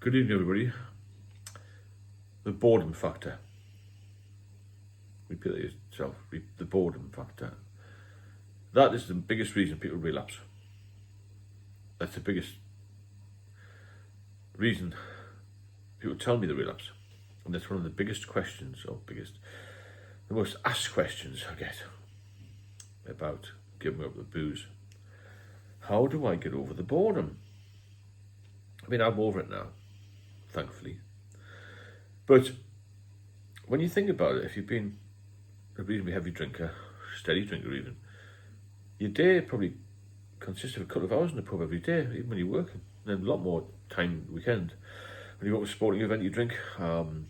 Good evening, everybody. The boredom factor. Repeat that yourself. The boredom factor. That is the biggest reason people relapse. That's the biggest reason people tell me they relapse. And that's one of the biggest questions, the most asked questions I get about giving up the booze. How do I get over the boredom? I mean, I'm over it now, thankfully. But when you think about it, if you've been a reasonably heavy drinker, steady drinker even, your day probably consists of a couple of hours in the pub every day, even when you're working. And then a lot more time weekend. When you go to a sporting event, you drink. Drink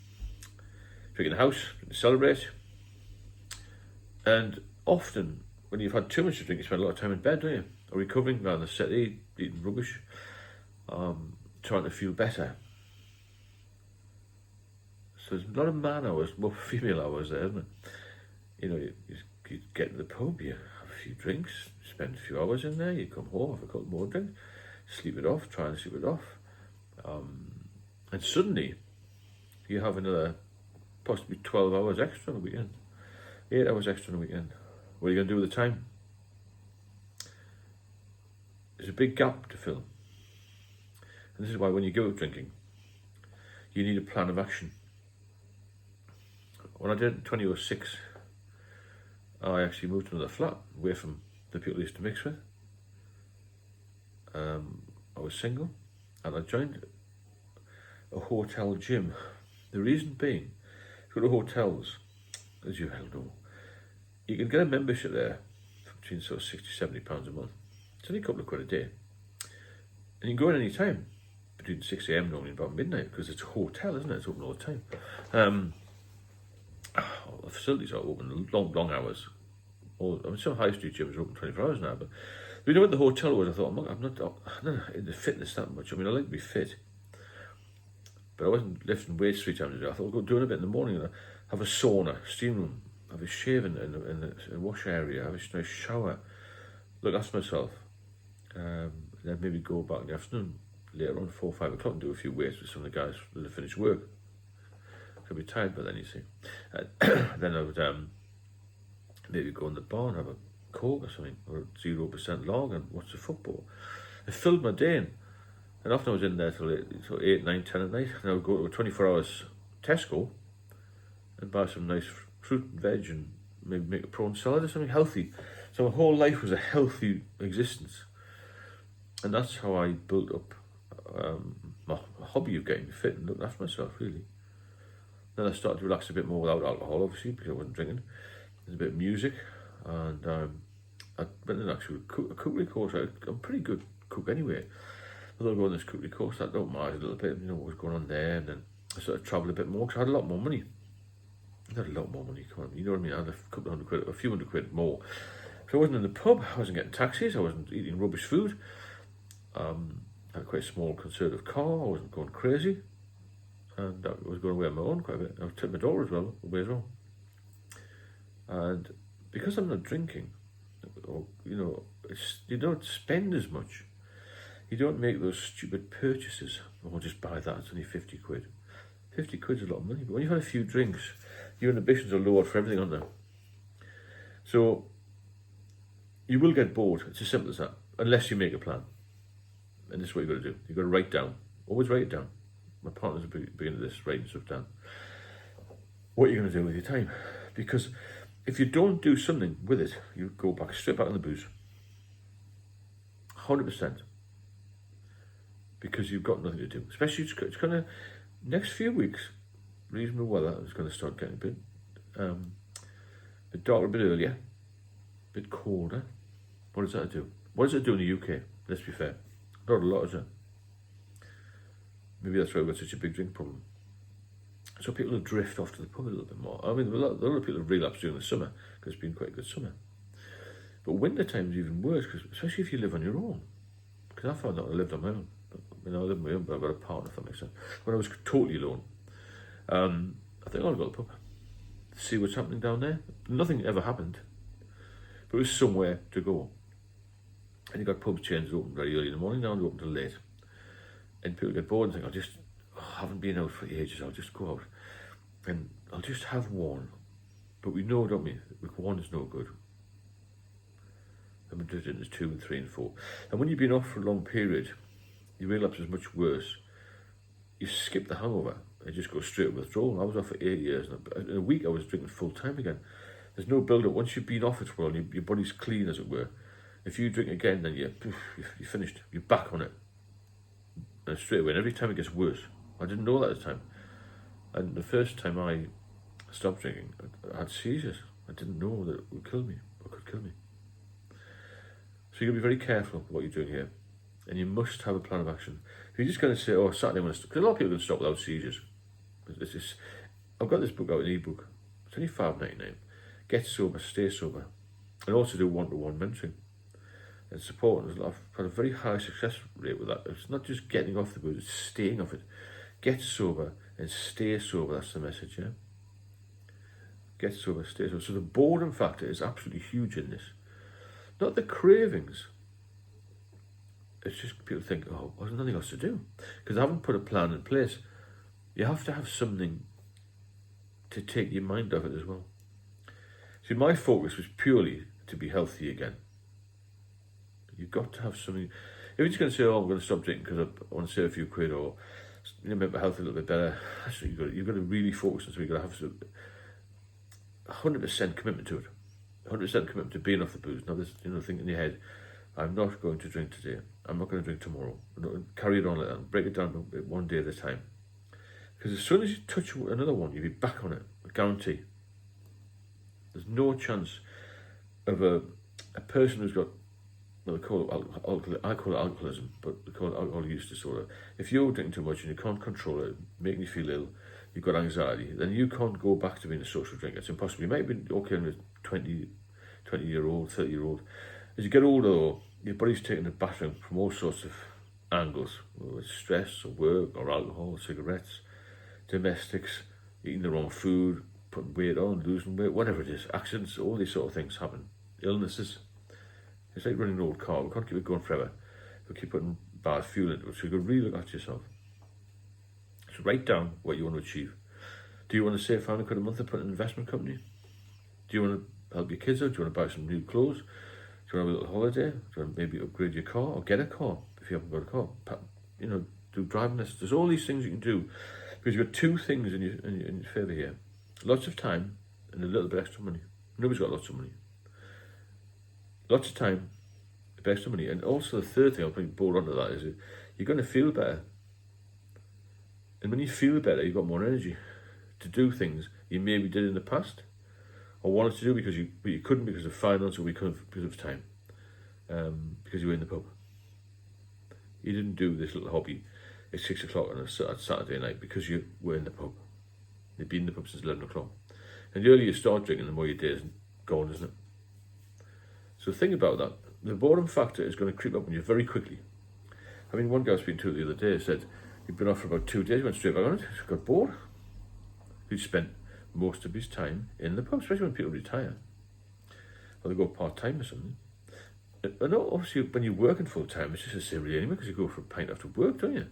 in the house, to celebrate. And often, when you've had too much to drink, you spend a lot of time in bed, don't you? Or recovering, around the settee, eating rubbish, trying to feel better. So there's a lot of man hours, more female hours there, isn't it? You know, you get to the pub, you have a few drinks, spend a few hours in there, you come home, have a couple more drinks, sleep it off, try and sleep it off. And suddenly, you have another possibly 12 hours extra on the weekend, 8 hours extra on the weekend. What are you going to do with the time? There's a big gap to fill. And this is why when you go out drinking, you need a plan of action. When I did it in 2006, I actually moved to another flat, away from the people I used to mix with. I was single, and I joined a hotel gym. The reason being, if you go to hotels, as you well know, you can get a membership there for between sort of £60-70 a month. It's only a couple of quid a day. And you can go in any time, between 6 a.m. normally and about midnight, because it's a hotel, isn't it? It's open all the time. The facilities are open long hours. Some high street gyms are open 24 hours now, but you know, when the hotel was, I thought, I'm not into fitness that much. I mean, I like to be fit, but I wasn't lifting weights 3 times a day. I thought I'll go doing a bit in the morning and have a sauna, steam room, have a shave in the wash area, have a nice shower, look after myself, and then maybe go back in the afternoon later on, 4 or 5 o'clock, and do a few weights with some of the guys that have finished work. I'd be tired by then, you see. Then I would maybe go in the bar and have a Coke or something, or 0% log, and watch the football. It filled my day in. And often I was in there till 8, 9, 10 at night, and I would go to a 24 hours Tesco and buy some nice fruit and veg and maybe make a prawn salad or something healthy. So my whole life was a healthy existence. And that's how I built up my hobby of getting fit and looking after myself, really. Then I started to relax a bit more without alcohol, obviously, because I wasn't drinking. There's a bit of music, and I went in actually a cookery course. I'm a pretty good cook anyway. I thought I'd go on this cookery course. I don't mind a little bit, you know, what was going on there. And then I started to travel a bit more, because I had a lot more money. I had a lot more money, come on, you know what I mean? I had a couple of hundred quid, a few hundred quid more. So I wasn't in the pub, I wasn't getting taxis, I wasn't eating rubbish food. I had quite a small conservative car, I wasn't going crazy. And I was going away on my own quite a bit. I was taking my daughter away as well. And because I'm not drinking, or, you know, you don't spend as much. You don't make those stupid purchases. Oh, I'll just buy that, it's only 50 quid. 50 quid's a lot of money, but when you've had a few drinks, your inhibitions are lowered for everything, aren't they? So, you will get bored, it's as simple as that, unless you make a plan. And this is what you've got to do. You've got to write down. Always write it down. My partner's at the beginning of this, writing stuff down. What are you going to do with your time? Because if you don't do something with it, you go straight back on the booze. 100%. Because you've got nothing to do. Especially, it's going to, next few weeks, reasonable weather is going to start getting a bit darker, a bit earlier, a bit colder. What does that do? What does it do in the UK? Let's be fair. Not a lot, is it? Maybe that's why we've got such a big drink problem. So people will drift off to the pub a little bit more. I mean, a lot of people have relapsed during the summer, because it's been quite a good summer. But winter time is even worse, because especially if you live on your own. Because I found out I lived on my own. I live on my own, but I've got a partner, if that makes sense. When I was totally alone, I think I'll go to the pub, see what's happening down there. Nothing ever happened, but it was somewhere to go. And you got pub chains open very early in the morning, now they're open till late. And people get bored and think, haven't been out for ages, I'll just go out and I'll just have one. But we know, don't we, one is no good. And we're doing it as 2 and 3 and 4. And when you've been off for a long period, your relapse is much worse. You skip the hangover and just go straight to withdrawal. I was off for 8 years, and in a week I was drinking full time again. There's no build-up. Once you've been off it for a while, your body's clean, as it were. If you drink again, then you're finished. You're back on it. And straight away, and every time it gets worse. I didn't know that at the time. And the first time I stopped drinking, I had seizures. I didn't know that it would kill me, or could kill me. So you've got to be very careful what you're doing here. And you must have a plan of action. If you're just going to say, oh, Saturday I'm going to stop, because a lot of people are going to stop without seizures. I've got this book out, an ebook. It's only $5.99. Get sober, stay sober. And also do one-to-one mentoring and support. I've had a very high success rate with that. It's not just getting off the booze, it's staying off it. Get sober and stay sober. That's the message, yeah? Get sober, stay sober. So the boredom factor is absolutely huge in this. Not the cravings. It's just people think, oh, there's nothing else to do. Because I haven't put a plan in place. You have to have something to take your mind off it as well. See, my focus was purely to be healthy again. You've got to have something. If you're just going to say, oh, I'm going to stop drinking because I want to save a few quid, or make my health a little bit better, that's what you've got to really focus on. So you've got to have 100% commitment to it. 100% commitment to being off the booze. Now, this thing in your head, I'm not going to drink today. I'm not going to drink tomorrow. Carry it on like that. Break it down one day at a time. Because as soon as you touch another one, you'll be back on it. I guarantee. There's no chance of a person who's got, well, they call it I call it alcoholism, but they call it alcohol use disorder. If you're drinking too much and you can't control it, making you feel ill, you've got anxiety, then you can't go back to being a social drinker. It's impossible. You might be okay with 20-year-old, 30-year-old. As you get older, though, your body's taking a battering from all sorts of angles, whether it's stress or work or alcohol, cigarettes, domestics, eating the wrong food, putting weight on, losing weight, whatever it is, accidents, all these sort of things happen. Illnesses. It's like running an old car. We can't keep it going forever. We keep putting bad fuel into it. So you've got to really look at yourself. So write down what you want to achieve. Do you want to save £500 a month to put in an investment company? Do you want to help your kids out? Do you want to buy some new clothes? Do you want to have a little holiday? Do you want to maybe upgrade your car or get a car if you haven't got a car? Do driving lessons. There's all these things you can do because you've got two things in your favour here. Lots of time and a little bit extra money. Nobody's got lots of money. Lots of time, a bit extra money. And also the third thing, I'll bring board onto that, is you're going to feel better. And when you feel better, you've got more energy to do things you maybe did in the past or wanted to do but you couldn't because of finance or because of time, because you were in the pub. You didn't do this little hobby at 6 o'clock on a Saturday night because you were in the pub. You've been in the pub since 11 o'clock. And the earlier you start drinking, the more your day is gone, isn't it? So think about that. The boredom factor is going to creep up on you very quickly. I mean, one guy I was speaking to the other day said he'd been off for about 2 days, went straight back on it, got bored. He spent most of his time in the pub, especially when people retire. Or they go part-time or something. And obviously, when you're working full-time, it's just the same really anyway, because you go for a pint after work, don't you?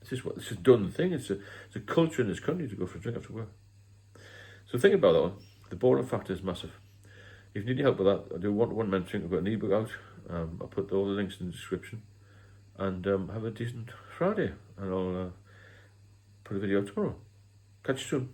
It's a done thing. It's a culture in this country to go for a drink after work. So think about that one. The boredom factor is massive. If you need any help with that, I do one-to-one mentoring. I've got an ebook out. I'll put all the links in the description. And have a decent Friday. And I'll put a video out tomorrow. Catch you soon.